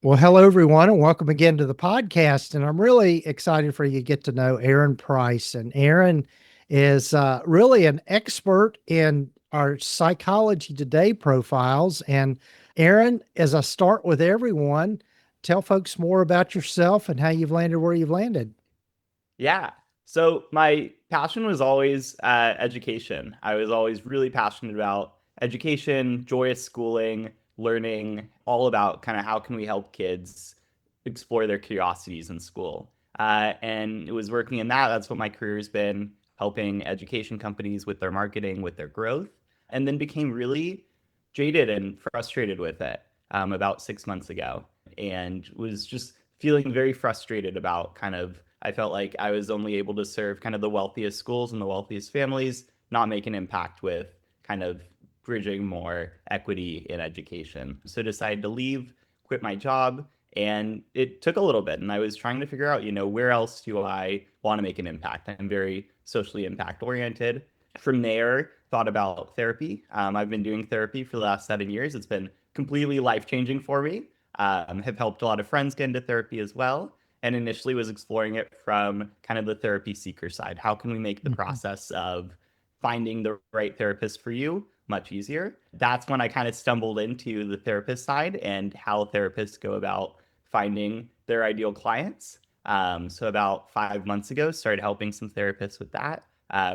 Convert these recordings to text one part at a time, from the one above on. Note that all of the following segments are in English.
Well, hello everyone, and welcome again to the podcast. And I'm really excited for you to get to know Aaron Price. And Aaron is really an expert in our Psychology Today profiles. And Aaron, as I start with everyone, tell folks more about yourself and how you've landed where you've landed. Yeah. So my passion was always education. I was always really passionate about education, joyous schooling, learning, all about kind of how can we help kids explore their curiosities in school. And it was working in that. That's what my career has been, helping education companies with their marketing, with their growth, and then became really jaded and frustrated with it about 6 months ago, and was just feeling very frustrated about kind of I felt like I was only able to serve kind of the wealthiest schools and the wealthiest families, not make an impact with kind of bridging more equity in education. So decided to leave, quit my job, and it took a little bit. And I was trying to figure out, where else do I want to make an impact? I'm very socially impact oriented. From there, thought about therapy. I've been doing therapy for the last 7 years. It's been completely life changing for me. Have helped a lot of friends get into therapy as well, and initially was exploring it from kind of the therapy seeker side. How can we make the Mhm. process of finding the right therapist for you much easier? That's when I kind of stumbled into the therapist side and how therapists go about finding their ideal clients. So about 5 months ago, started helping some therapists with that.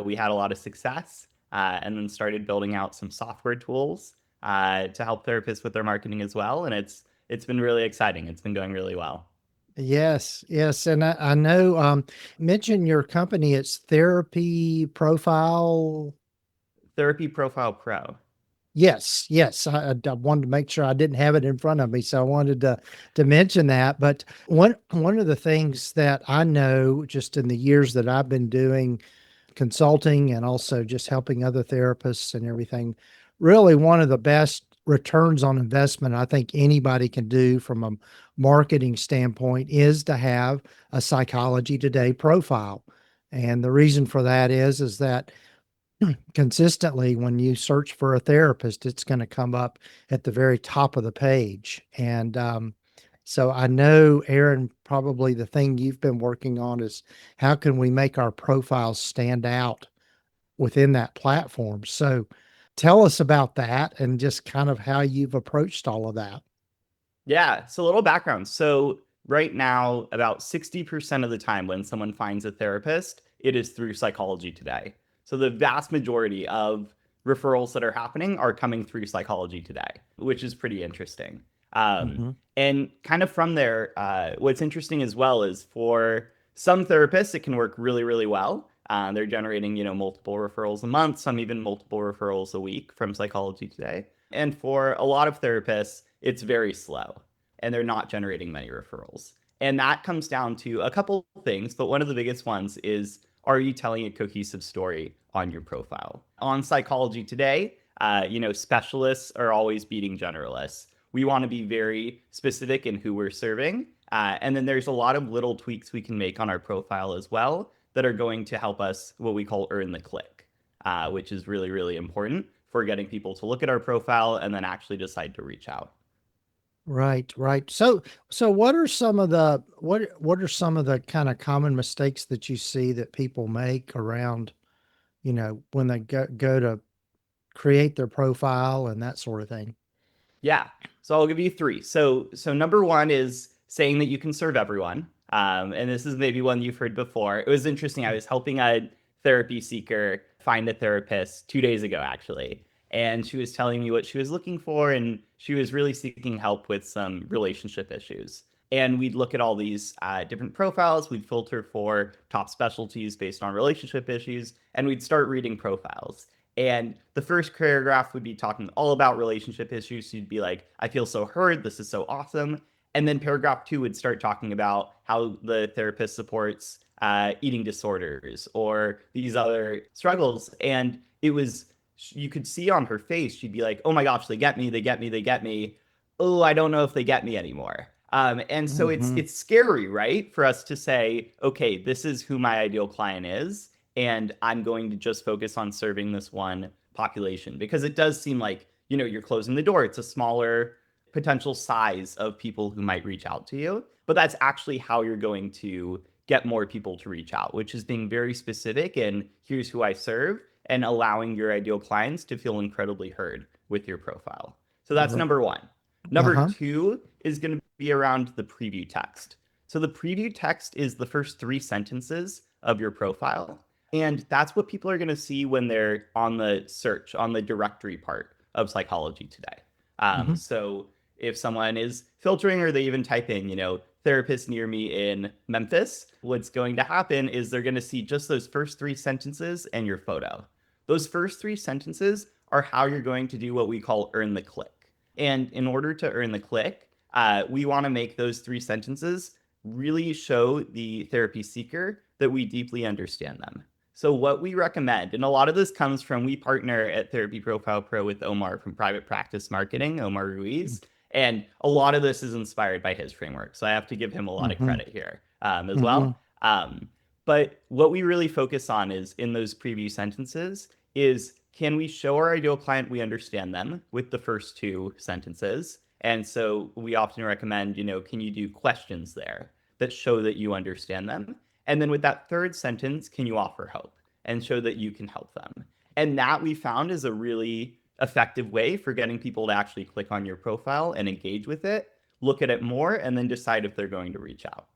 We had a lot of success, and then started building out some software tools to help therapists with their marketing as well. And it's been really exciting. It's been going really well. Yes, yes. And I know, mention your company, it's Therapy Profile. Therapy Profile Pro. Yes, yes. I wanted to make sure I didn't have it in front of me, so I wanted to mention that. But one of the things that I know, just in the years that I've been doing consulting and also just helping other therapists and everything, really one of the best returns on investment I think anybody can do from a marketing standpoint is to have a Psychology Today profile. And the reason for that is that consistently when you search for a therapist, it's going to come up at the very top of the page. And so I know, Aaron, probably the thing you've been working on is how can we make our profiles stand out within that platform? So tell us about that and just kind of how you've approached all of that. Yeah, so a little background. So right now, about 60% of the time when someone finds a therapist, it is through Psychology Today. So the vast majority of referrals that are happening are coming through Psychology Today, which is pretty interesting. Um, Hmm. and kind of from there, what's interesting as well is for some therapists, it can work really, really well. They're generating, multiple referrals a month, some even multiple referrals a week from Psychology Today. And for a lot of therapists, it's very slow and they're not generating many referrals. And that comes down to a couple things, but one of the biggest ones is, are you telling a cohesive story on your profile? On Psychology Today, specialists are always beating generalists. We want to be very specific in who we're serving. And then there's a lot of little tweaks we can make on our profile as well that are going to help us what we call earn the click, which is really, really important for getting people to look at our profile and then actually decide to reach out. Right, right. So what are some of the kind of common mistakes that you see that people make around, when they go to create their profile and that sort of thing? Yeah. So I'll give you three. So number one is saying that you can serve everyone. And this is maybe one you've heard before. It was interesting. I was helping a therapy seeker find a therapist 2 days ago, actually. And she was telling me what she was looking for, and she was really seeking help with some relationship issues. And we'd look at all these different profiles. We'd filter for top specialties based on relationship issues, and we'd start reading profiles. And the first paragraph would be talking all about relationship issues. So you'd be like, I feel so heard. This is so awesome. And then paragraph two would start talking about how the therapist supports eating disorders or these other struggles. And it was, you could see on her face, she'd be like, oh my gosh, they get me, they get me, they get me. Oh, I don't know if they get me anymore. And so it's Hmm. it's scary, right, for us to say, okay, this is who my ideal client is, and I'm going to just focus on serving this one population because it does seem like, you're closing the door. It's a smaller potential size of people who might reach out to you, but that's actually how you're going to get more people to reach out, which is being very specific and here's who I serve and allowing your ideal clients to feel incredibly heard with your profile. So that's Right. number one. Number Uh-huh. two is going to be around the preview text. So the preview text is the first three sentences of your profile. And that's what people are going to see when they're on the search, on the directory part of Psychology Today. Hmm. So if someone is filtering or they even type in, therapist near me in Memphis, what's going to happen is they're going to see just those first three sentences and your photo. Those first three sentences are how you're going to do what we call earn the click. And in order to earn the click, we want to make those three sentences really show the therapy seeker that we deeply understand them. So what we recommend, and a lot of this comes from, we partner at Therapy Profile Pro with Omar from Private Practice Marketing, Omar Ruiz, and a lot of this is inspired by his framework. So I have to give him a lot of Hmm. credit here as Hmm. well. But what we really focus on is in those preview sentences is, can we show our ideal client we understand them with the first two sentences? And so we often recommend, can you do questions there that show that you understand them? And then with that third sentence, can you offer hope and show that you can help them? And that we found is a really effective way for getting people to actually click on your profile and engage with it, look at it more, and then decide if they're going to reach out.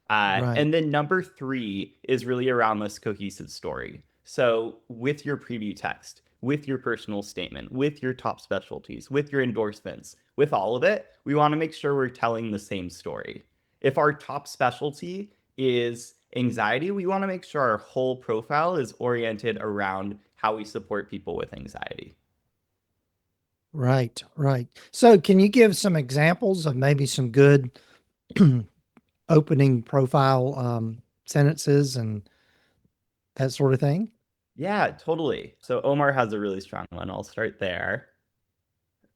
Right. And then number three is really around this cohesive story. So with your preview text, with your personal statement, with your top specialties, with your endorsements, with all of it, we want to make sure we're telling the same story. If our top specialty is anxiety, we want to make sure our whole profile is oriented around how we support people with anxiety. Right. Right. So can you give some examples of maybe some good opening profile sentences and that sort of thing? Yeah, totally. So Omar has a really strong one. I'll start there.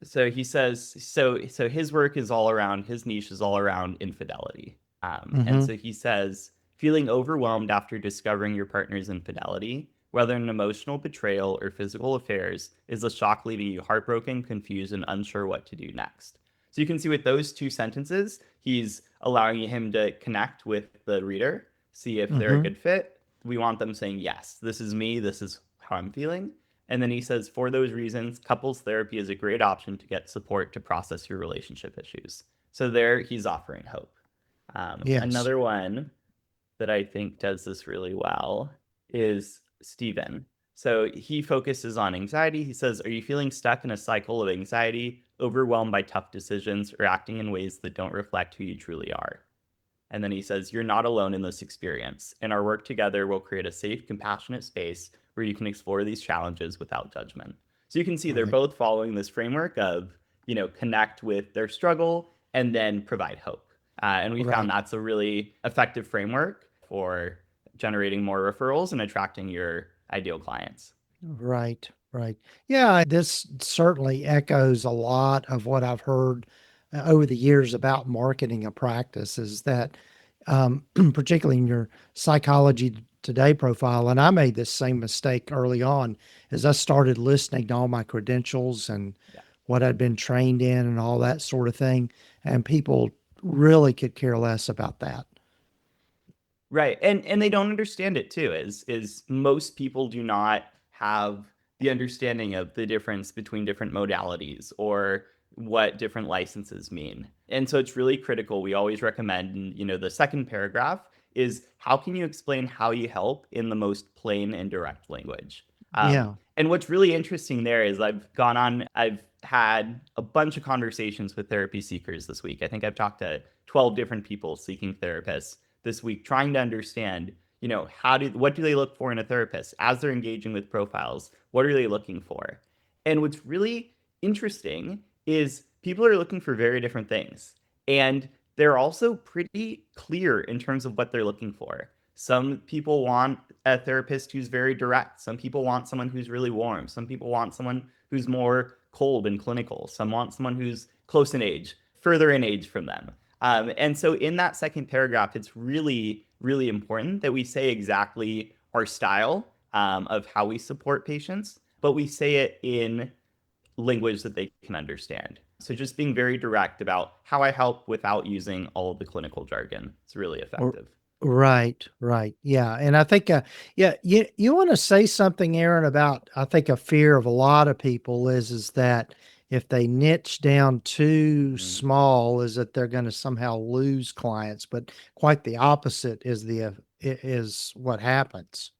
So he says, so his work is all around, his niche is all around infidelity. And Hmm. so he says, feeling overwhelmed after discovering your partner's infidelity, whether an emotional betrayal or physical affairs, is a shock, leaving you heartbroken, confused, and unsure what to do next. So you can see with those two sentences, he's allowing him to connect with the reader, see if they're a Hmm. good fit. We want them saying, yes, this is me, this is how I'm feeling. And then he says, for those reasons, couples therapy is a great option to get support to process your relationship issues. So there he's offering hope. Yes. Another one that I think does this really well is Stephen. So he focuses on anxiety. He says, are you feeling stuck in a cycle of anxiety, overwhelmed by tough decisions, or acting in ways that don't reflect who you truly are? And then he says, you're not alone in this experience. And our work together will create a safe, compassionate space where you can explore these challenges without judgment. So you can see they're Right. both following this framework of, connect with their struggle and then provide hope. And we found Right. that's a really effective framework for generating more referrals and attracting your ideal clients. Right. Right. Yeah, this certainly echoes a lot of what I've heard over the years about marketing a practice is that, particularly in your Psychology Today profile, and I made this same mistake early on, as I started listening to all my credentials and Yeah. what I'd been trained in and all that sort of thing, and people really could care less about that. Right. And they don't understand it too, is most people do not have the understanding of the difference between different modalities or what different licenses mean. And so it's really critical. We always recommend, the second paragraph is, how can you explain how you help in the most plain and direct language? Yeah. And what's really interesting there is, I've had a bunch of conversations with therapy seekers this week. I think I've talked to 12 different people seeking therapists this week, trying to understand, what do they look for in a therapist as they're engaging with profiles? What are they looking for? And what's really interesting is people are looking for very different things. And they're also pretty clear in terms of what they're looking for. Some people want a therapist who's very direct. Some people want someone who's really warm. Some people want someone who's more cold and clinical. Some want someone who's close in age, further in age from them. And so in that second paragraph, it's really, really important that we say exactly our style of how we support patients, but we say it in language that they can understand. So just being very direct about how I help without using all of the clinical jargon. It's really R- effective. Right, right. Yeah. And I think, yeah, you want to say something, Aaron, about, I think a fear of a lot of people is that if they niche down too Mm. small, is that they're going to somehow lose clients, but quite the opposite is is what happens.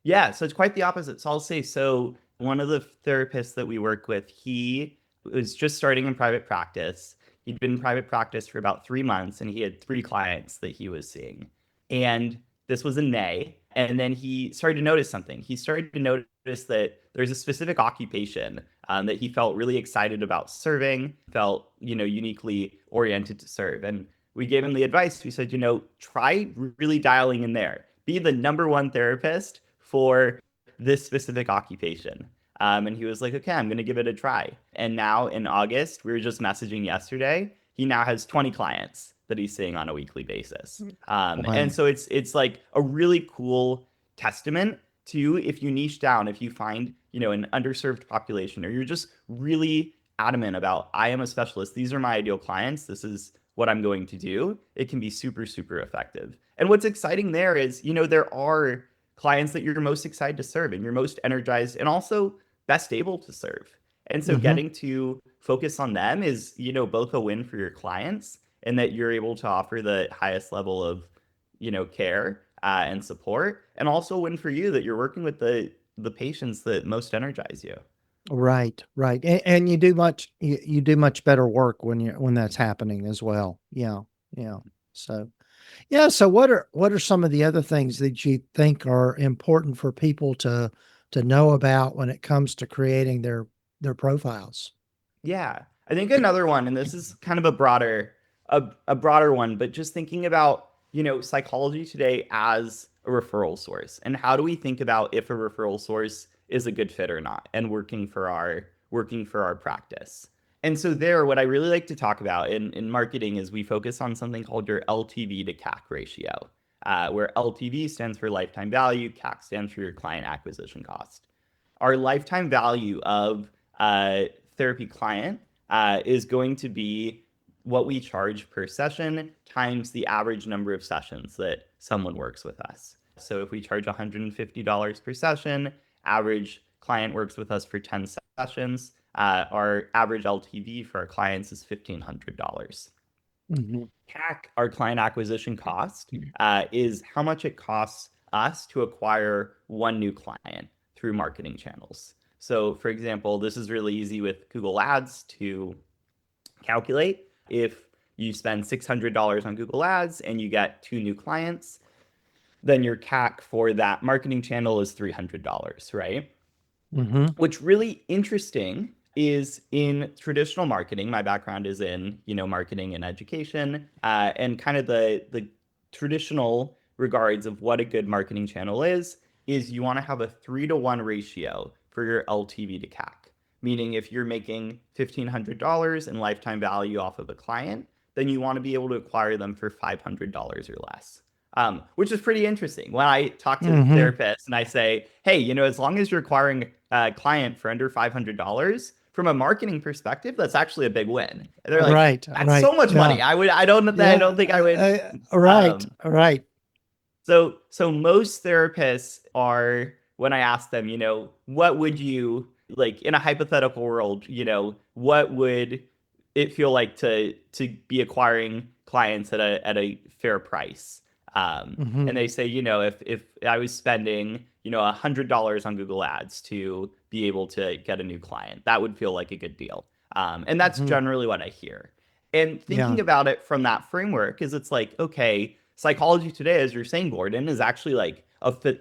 Yeah, so it's quite the opposite. So I'll say, so one of the therapists that we work with, he was just starting in private practice. He'd been in private practice for about 3 months and he had three clients that he was seeing. And this was in May. And then he started to notice something. He started to notice that there's a specific occupation that he felt really excited about serving, felt, uniquely oriented to serve. And we gave him the advice. We said, try really dialing in there. Be the number one therapist for this specific occupation. And he was like, okay, I'm going to give it a try. And now in August, we were just messaging yesterday. He now has 20 clients that he's seeing on a weekly basis. And Wow. so it's like a really cool testament to, if you niche down, if you find, an underserved population, or you're just really adamant about, I am a specialist, these are my ideal clients, this is what I'm going to do, it can be super, super effective. And what's exciting there is, there are clients that you're most excited to serve and you're most energized and also best able to serve. And so Hmm. getting to focus on them is, both a win for your clients and that you're able to offer the highest level of, care and support, and also a win for you that you're working with the patients that most energize you. Right, right. And you do much better work when that's happening as well. Yeah. Yeah. So, yeah. So what are some of the other things that you think are important for people to know about when it comes to creating their profiles? Yeah. I think another one, and this is kind of a broader one, but just thinking about, psychology today as a referral source. And how do we think about if a referral source is a good fit or not and working for our practice. And so there, what I really like to talk about in marketing is we focus on something called your LTV to CAC ratio, where LTV stands for lifetime value, CAC stands for your client acquisition cost. Our lifetime value of a therapy client is going to be what we charge per session times the average number of sessions that someone works with us. So if we charge $150 per session, average client works with us for 10 sessions, our average LTV for our clients is $1,500. Hmm. CAC, our client acquisition cost, is how much it costs us to acquire one new client through marketing channels. So, for example, this is really easy with Google Ads to calculate. If you spend $600 on Google Ads and you get two new clients, then your CAC for that marketing channel is $300, right? Hmm. What's really interesting is in traditional marketing. My background is in marketing and education, and kind of the traditional regards of what a good marketing channel is you want to have a 3-to-1 ratio for your LTV to CAC. Meaning, if you're making $1,500 in lifetime value off of a client, then you want to be able to acquire them for $500 or less. Which is pretty interesting. When I talk to Hmm. therapists and I say, hey, as long as you're acquiring a client for under $500, from a marketing perspective, that's actually a big win. And they're like, Right, that's right. so much Yeah. money. I don't think I would. Right, Um, right. so most therapists are, when I ask them, what would you like in a hypothetical world, what would it feel like to be acquiring clients at a fair price? And Hmm. they say, if I was spending, $100 on Google Ads to be able to get a new client, that would feel like a good deal. And that's Hmm. generally what I hear. And Yeah. thinking about it from that framework is, it's like, okay, psychology today, as you're saying, Gordon, is actually like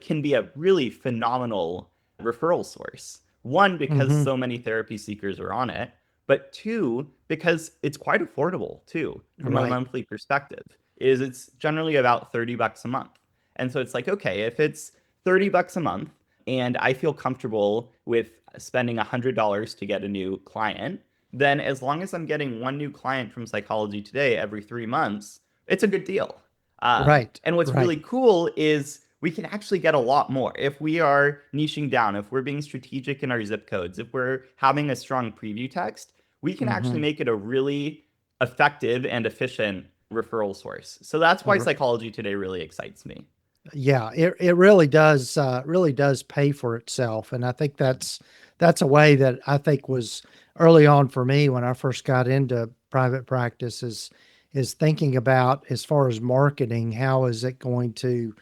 can be a really phenomenal referral source. One, because Hmm. so many therapy seekers are on it, but two, because it's quite affordable too, from a Right. monthly perspective. It's generally about $30 a month. And so it's like, okay, if it's $30 a month and I feel comfortable with spending $100 to get a new client, then as long as I'm getting one new client from Psychology Today every 3 months, it's a good deal. Right. And what's Right. really cool is we can actually get a lot more if we are niching down, if we're being strategic in our zip codes, if we're having a strong preview text. we can actually Hmm. make it a really effective and efficient referral source. So that's why Psychology Today really excites me. Yeah, it really does pay for itself, and I think that's a way that I think was early on for me when I first got into private practice is thinking about as far as marketing, how is it going to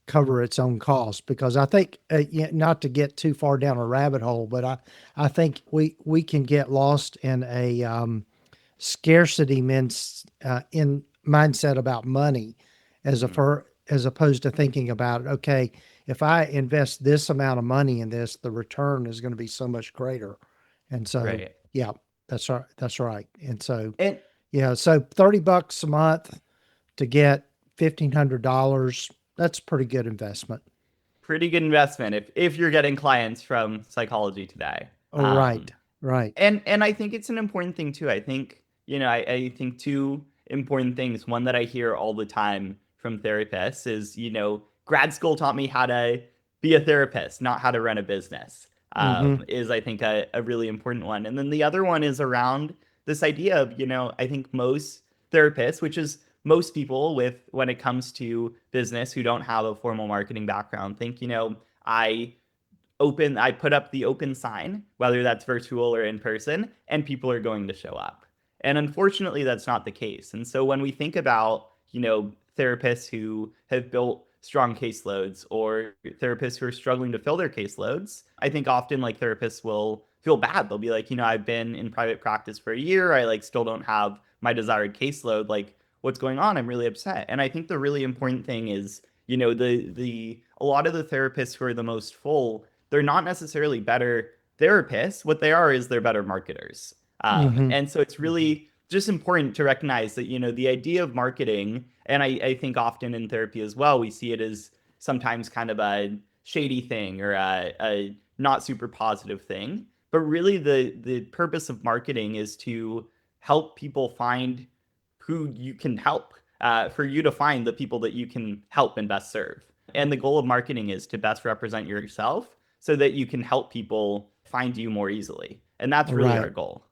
cover its own costs? Because I think not to get too far down a rabbit hole, but I think we can get lost in a scarcity means in mindset about money Mhm. as opposed to thinking about, okay, if I invest this amount of money in this, the return is going to be so much greater. And so, Right. yeah, that's right. That's right. And so, And yeah, so $30 a month to get $1,500, that's a pretty good investment. pretty good investment if you're getting clients from Psychology Today. Oh, right. Right. And I think it's an important thing too. I think, I think two important things. One that I hear all the time from therapists is, grad school taught me how to be a therapist, not how to run a business. Mm-hmm. Is I think a really important one. And then the other one is around this idea of, I think most therapists, which is most people with when it comes to business who don't have a formal marketing background, think, I put up the open sign, whether that's virtual or in person, and people are going to show up. And unfortunately, that's not the case. And so when we think about, therapists who have built strong caseloads or therapists who are struggling to fill their caseloads, I think often like therapists will feel bad. They'll be like, I've been in private practice for a year. I like still don't have my desired caseload. Like, what's going on? I'm really upset. And I think the really important thing is, the a lot of the therapists who are the most full, they're not necessarily better therapists. What they are is they're better marketers. Mm-hmm. And so it's really just important to recognize that, the idea of marketing, and I think often in therapy as well, we see it as sometimes kind of a shady thing or a not super positive thing. But really, the purpose of marketing is to help people find who you can help, for you to find the people that you can help and best serve. And the goal of marketing is to best represent yourself so that you can help people find you more easily. And that's really our Right. goal.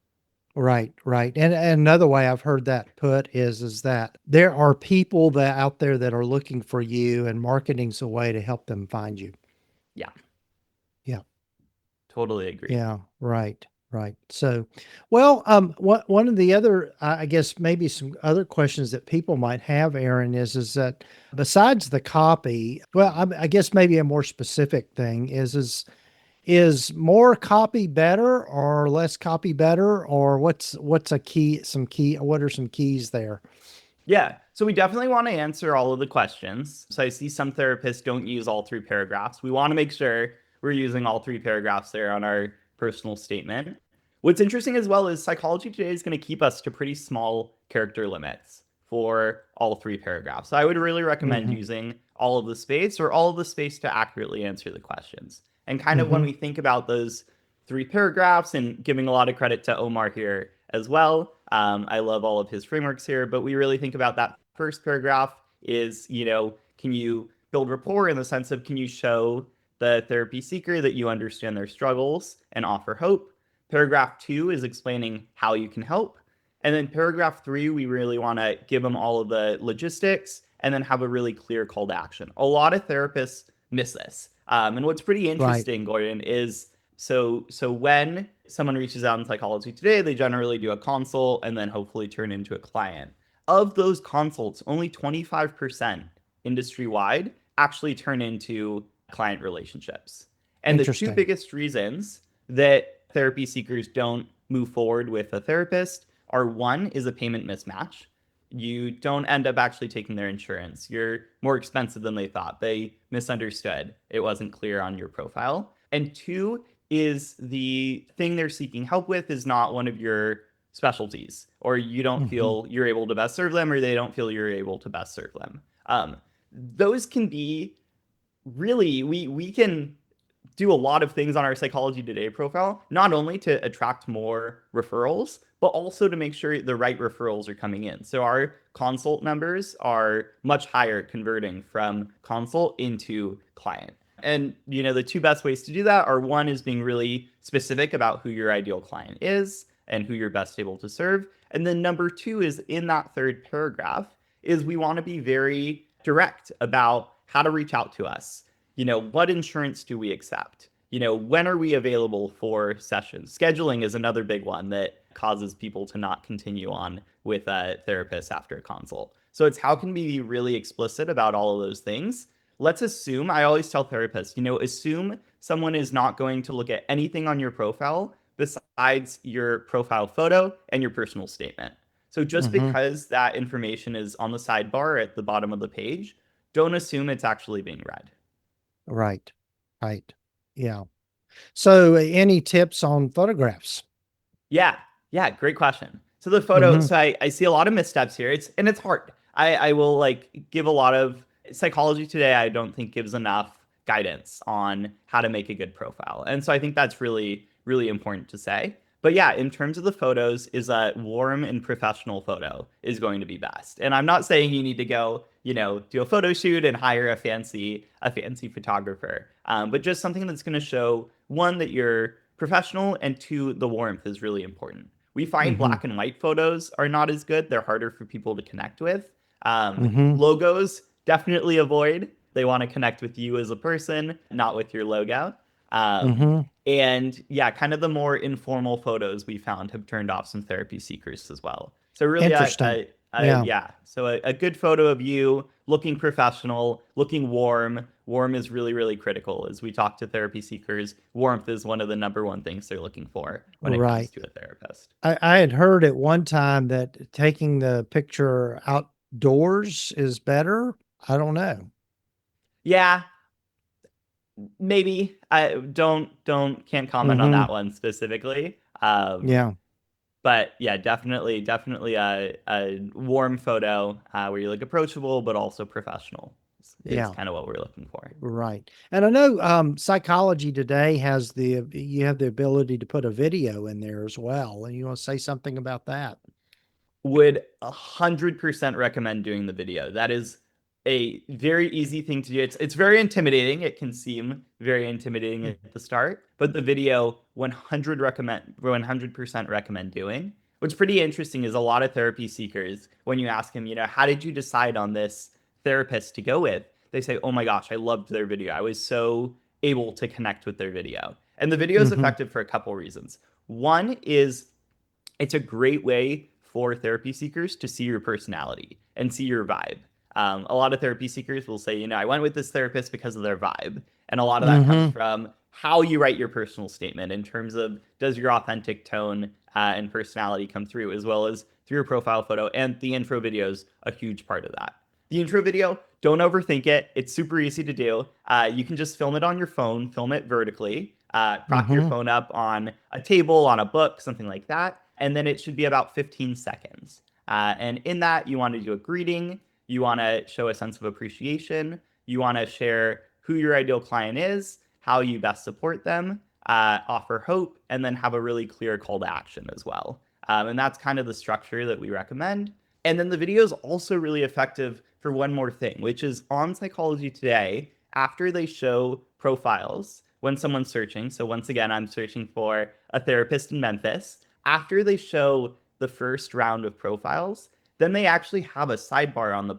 Right, right. And another way I've heard that put is that there are people that out there that are looking for you and marketing's a way to help them find you. Yeah, Yeah. totally agree. Yeah, right, right. So, well, one of the other, I guess maybe some other questions that people might have, Aaron, is that besides the copy, well, I guess maybe a more specific thing is more copy better or less copy better, or what's a key, some key, what are some keys there? Yeah. So we definitely want to answer all of the questions. So I see some therapists don't use all three paragraphs. We want to make sure we're using all three paragraphs there on our personal statement. What's interesting as well is Psychology Today is going to keep us to pretty small character limits for all three paragraphs. So I would really recommend Mm-hmm. using all of the space or all of the space to accurately answer the questions. And kind of when Mm-hmm. we think about those three paragraphs, and giving a lot of credit to Omar here as well. I love all of his frameworks here, but we really think about that first paragraph is, can you build rapport in the sense of, can you show the therapy seeker that you understand their struggles and offer hope? Paragraph 2 is explaining how you can help. And then paragraph 3, we really want to give them all of the logistics and then have a really clear call to action. A lot of therapists miss this. And what's pretty Right. interesting, Gordon, is so when someone reaches out in Psychology Today, they generally do a consult and then hopefully turn into a client. Of those consults, only 25% industry wide actually turn into client relationships. And the two Interesting. biggest reasons that therapy seekers don't move forward with a therapist are: one is a payment mismatch. You don't end up actually taking their insurance. You're more expensive than they thought. They misunderstood. It wasn't clear on your profile. And two is the thing they're seeking help with is not one of your specialties, or you don't Mm-hmm. feel you're able to best serve them, or they don't feel you're able to best serve them. Those can be really, we can do a lot of things on our Psychology Today profile, not only to attract more referrals, but also to make sure the right referrals are coming in. So our consult numbers are much higher converting from consult into client. And the two best ways to do that are: one is being really specific about who your ideal client is, and who you're best able to serve. And then number two is in that third paragraph is we want to be very direct about how to reach out to us. What insurance do we accept? When are we available for sessions? Scheduling is another big one that causes people to not continue on with a therapist after a consult. So it's how can we be really explicit about all of those things? Let's assume, I always tell therapists, assume someone is not going to look at anything on your profile besides your profile photo and your personal statement. So just Mm-hmm. because that information is on the sidebar at the bottom of the page, don't assume it's actually being read. Right. Right. Yeah. So, any tips on photographs? Yeah, yeah, great question. So the photo, Mm-hmm. so I see a lot of missteps here. It's hard. I will like give a lot of psychology today. I don't think gives enough guidance on how to make a good profile, and so I think that's really important to say. But yeah, in terms of the photos, is a warm and professional photo is going to be best. And I'm not saying you need to go, do a photo shoot and hire a fancy photographer, but just something that's going to show one that you're professional, and two, the warmth is really important. We find Mm-hmm. black and white photos are not as good. They're harder for people to connect with. Mm-hmm. Logos, definitely avoid. They want to connect with you as a person, not with your logo. Um, Mm-hmm. and yeah, kind of the more informal photos we found have turned off some therapy seekers as well. So really, Interesting. Yeah. yeah. So a good photo of you looking professional, looking warm. Warm is really critical. As we talk to therapy seekers, warmth is one of the number one things they're looking for when it comes Right. to a therapist. I had heard at one time that taking the picture outdoors is better. I don't know. Yeah, maybe. I don't can't comment on Mm-hmm. that one specifically. Yeah. But yeah, definitely a warm photo where you look approachable but also professional is Yeah. kind of what we're looking for. Right. And I know psychology today has you have the ability to put a video in there as well. And you want to say something about that? Would 100% recommend doing the video. That is a very easy thing to do. It's very intimidating. It can seem very intimidating at the start, but the video 100% recommend doing. What's pretty interesting is a lot of therapy seekers, when you ask them, how did you decide on this therapist to go with? They say, "Oh my gosh, I loved their video. I was so able to connect with their video." And the video is Mm-hmm. effective for a couple reasons. One is it's a great way for therapy seekers to see your personality and see your vibe. A lot of therapy seekers will say, I went with this therapist because of their vibe. And a lot of that comes Mm-hmm. from how you write your personal statement in terms of does your authentic tone and personality come through, as well as through your profile photo. And the intro video is a huge part of that. The intro video, don't overthink it. It's super easy to do. You can just film it on your phone, film it vertically, prop your Mm-hmm. phone up on a table, on a book, something like that. And then it should be about 15 seconds. And in that, you want to do a greeting. You want to show a sense of appreciation. You want to share who your ideal client is, how you best support them, offer hope, and then have a really clear call to action as well. And that's kind of the structure that we recommend. And then the video is also really effective for one more thing, which is on Psychology Today, after they show profiles, when someone's searching. So once again, I'm searching for a therapist in Memphis. After they show the first round of profiles, then they actually have a sidebar on the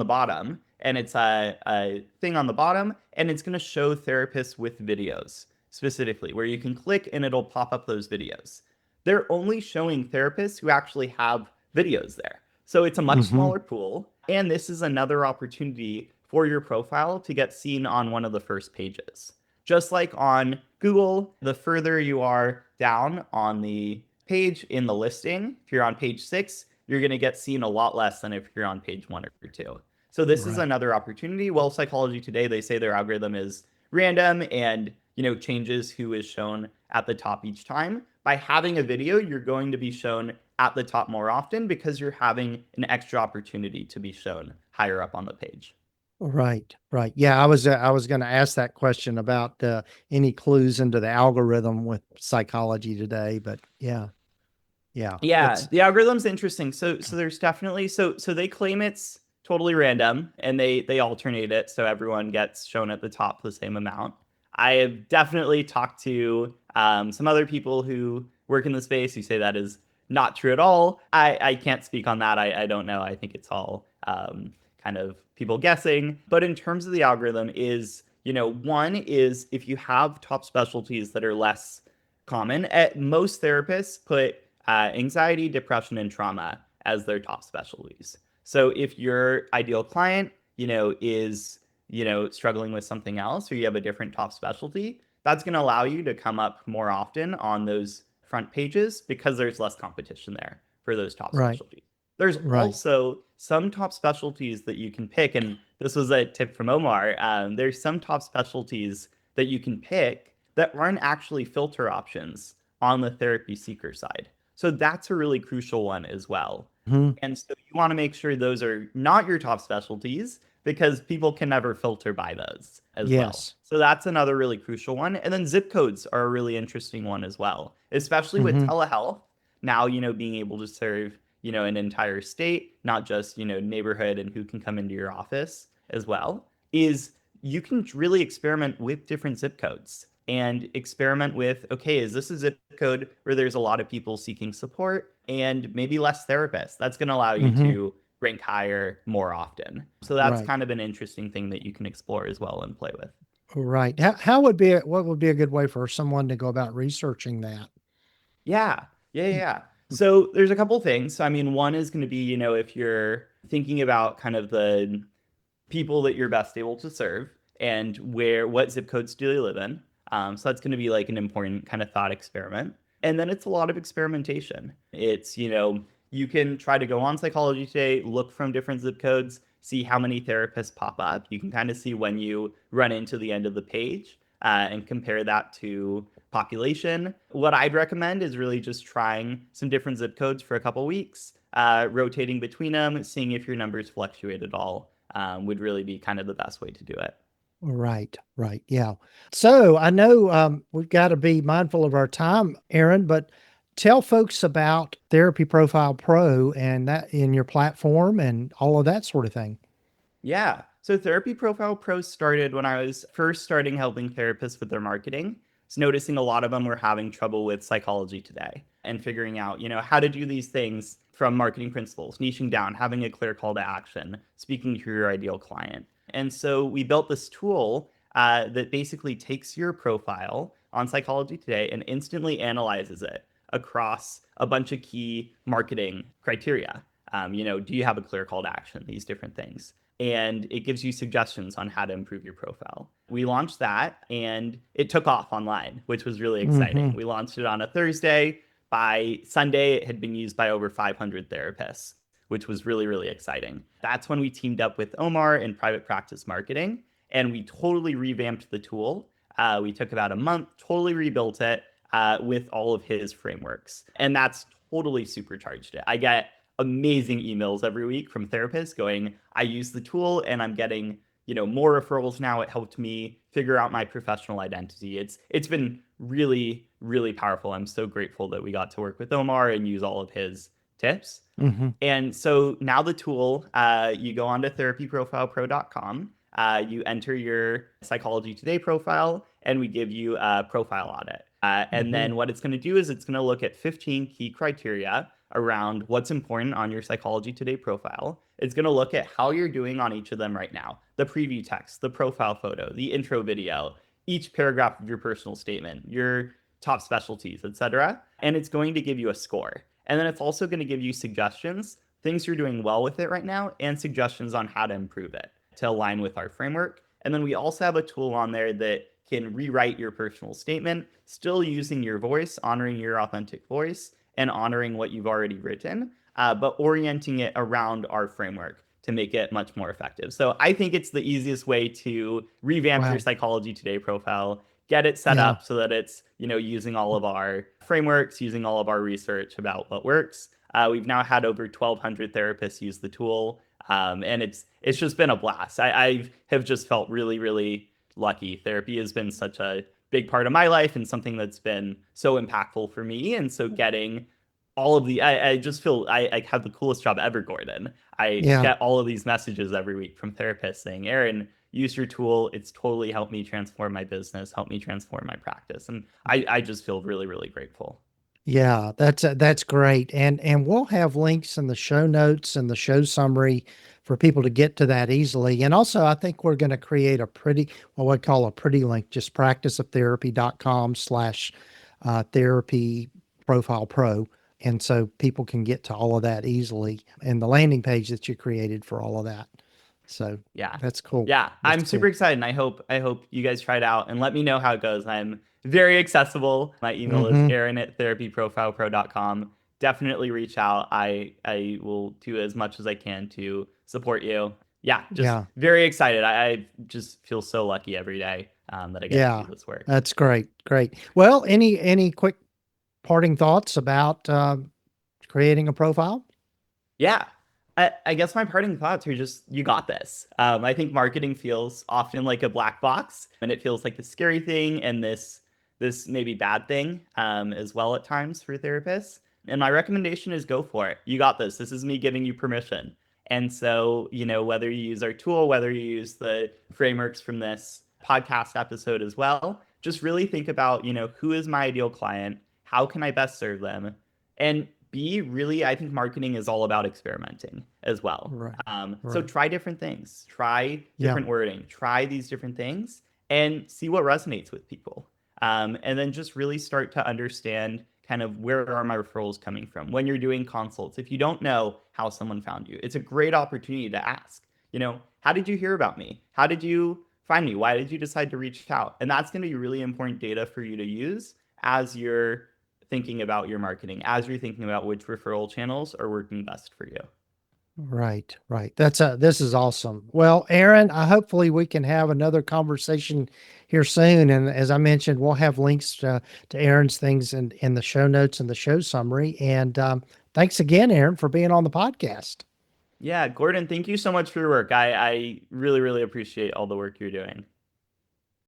bottom, and it's a thing on the bottom, and it's going to show therapists with videos specifically, where you can click and it'll pop up those videos. They're only showing therapists who actually have videos there. So it's a much Mm-hmm. smaller pool. And this is another opportunity for your profile to get seen on one of the first pages. Just like on Google, the further you are down on the page in the listing, if you're on page 6, you're going to get seen a lot less than if you're on page 1 or 2. So this is Right. another opportunity. Well, Psychology Today, they say their algorithm is random and changes who is shown at the top each time. By having a video, you're going to be shown at the top more often because you're having an extra opportunity to be shown higher up on the page. Right. Right. Yeah. I was going to ask that question about any clues into the algorithm with psychology today, but yeah. Yeah. Yeah, It's. the algorithm's interesting. So there's definitely so they claim it's totally random and they alternate it so everyone gets shown at the top the same amount. I have definitely talked to some other people who work in the space, who say that is not true at all. I can't speak on that. I don't know. I think it's all kind of people guessing. But in terms of the algorithm, is, one is if you have top specialties that are less common, most therapists put anxiety, depression, and trauma as their top specialties. So if your ideal client, is, struggling with something else, or you have a different top specialty, that's going to allow you to come up more often on those front pages because there's less competition there for those top Right. specialties. There's Right. also some top specialties that you can pick, and this was a tip from Omar. There's some top specialties that you can pick that aren't actually filter options on the therapy seeker side. So that's a really crucial one as well. Mhm. And so you want to make sure those are not your top specialties because people can never filter by those as well. Yes. So that's another really crucial one. And then zip codes are a really interesting one as well, especially with Hmm. telehealth. Now, being able to serve, an entire state, not just, neighborhood and who can come into your office as well, is you can really experiment with different zip codes and experiment with, okay, is this a zip code where there's a lot of people seeking support and maybe less therapists? That's going to allow you Hmm. to rank higher more often. So that's Right. kind of an interesting thing that you can explore as well and play with. Right. What would be a good way for someone to go about researching that? Yeah. Yeah. So there's a couple things. I mean, one is going to be, if you're thinking about kind of the people that you're best able to serve and what zip codes do they live in. So that's going to be like an important kind of thought experiment. And then it's a lot of experimentation. It's, you can try to go on Psychology Today, look from different zip codes, see how many therapists pop up. You can kind of see when you run into the end of the page and compare that to population. What I'd recommend is really just trying some different zip codes for a couple weeks, rotating between them, seeing if your numbers fluctuate at all would really be kind of the best way to do it. Right, right. Yeah. So I know we've got to be mindful of our time, Aaron, but tell folks about Therapy Profile Pro and that in your platform and all of that sort of thing. Yeah. So Therapy Profile Pro started when I was first starting helping therapists with their marketing. I was noticing a lot of them were having trouble with Psychology Today and figuring out, how to do these things from marketing principles, niching down, having a clear call to action, speaking to your ideal client. And so we built this tool that basically takes your profile on Psychology Today and instantly analyzes it across a bunch of key marketing criteria. Do you have a clear call to action? These different things, and it gives you suggestions on how to improve your profile. We launched that and it took off online, which was really exciting. Hmm. We launched it on a Thursday. By Sunday, it had been used by over 500 therapists, which was really, really exciting. That's when we teamed up with Omar in private practice marketing and we totally revamped the tool. We took about a month, totally rebuilt it with all of his frameworks. And that's totally supercharged it. I get amazing emails every week from therapists going, I use the tool and I'm getting, more referrals now. It helped me figure out my professional identity. It's been really, really powerful. I'm so grateful that we got to work with Omar and use all of his tips. Hmm. And so now the tool, you go onto therapyprofilepro.com, you enter your Psychology Today profile, and we give you a profile audit. And Hmm. then what it's going to do is it's going to look at 15 key criteria around what's important on your Psychology Today profile. It's going to look at how you're doing on each of them right now: the preview text, the profile photo, the intro video, each paragraph of your personal statement, your top specialties, etc. And it's going to give you a score. And then it's also going to give you suggestions, things you're doing well with it right now, and suggestions on how to improve it to align with our framework. And then we also have a tool on there that can rewrite your personal statement, still using your voice, honoring your authentic voice, and honoring what you've already written, but orienting it around our framework to make it much more effective. So I think it's the easiest way to revamp your Wow. Psychology Today profile, get it set Yeah. up so that it's, using all of our frameworks, using all of our research about what works. We've now had over 1,200 therapists use the tool, and it's just been a blast. I have just felt really, really lucky. Therapy has been such a big part of my life and something that's been so impactful for me. And so getting all of I just feel I have the coolest job ever, Gordon. I Yeah. get all of these messages every week from therapists saying, Aaron, use your tool. It's totally helped me transform my business, helped me transform my practice. And I just feel really, really grateful. Yeah, that's great. And we'll have links in the show notes and the show summary for people to get to that easily. And also I think we're going to create a pretty what we call a pretty link, just practiceoftherapy.com/, therapy profile pro. And so people can get to all of that easily and the landing page that you created for all of that. So Yeah. that's cool. Yeah. That's I'm super cool. excited and I hope you guys try it out and let me know how it goes. I'm very accessible. My email is Hmm. aaron@therapyprofilepro.com. Definitely reach out. I will do as much as I can to support you. Yeah, just Yeah. very excited. I just feel so lucky every day that I get to do Yeah. this work. That's great. Great. Well, any quick parting thoughts about creating a profile? Yeah. I guess my parting thoughts are just you got this. I think marketing feels often like a black box, and it feels like the scary thing and this maybe bad thing as well at times for therapists. And my recommendation is go for it. You got this. This is me giving you permission. And so, whether you use our tool, whether you use the frameworks from this podcast episode as well, just really think about, who is my ideal client? How can I best serve them? And B, really, I think marketing is all about experimenting as well. Right. So Right. try different things, try Yeah. different wording, try these different things, and see what resonates with people. And then just really start to understand kind of where are my referrals coming from when you're doing consults. If you don't know how someone found you, it's a great opportunity to ask, how did you hear about me? How did you find me? Why did you decide to reach out? And that's going to be really important data for you to use as you're thinking about your marketing, as you're thinking about which referral channels are working best for you. Right. Right. This is awesome. Well, Aaron, I hopefully we can have another conversation here soon. And as I mentioned, we'll have links to Aaron's things in the show notes and the show summary. And thanks again, Aaron, for being on the podcast. Yeah, Gordon, thank you so much for your work. I really, really appreciate all the work you're doing.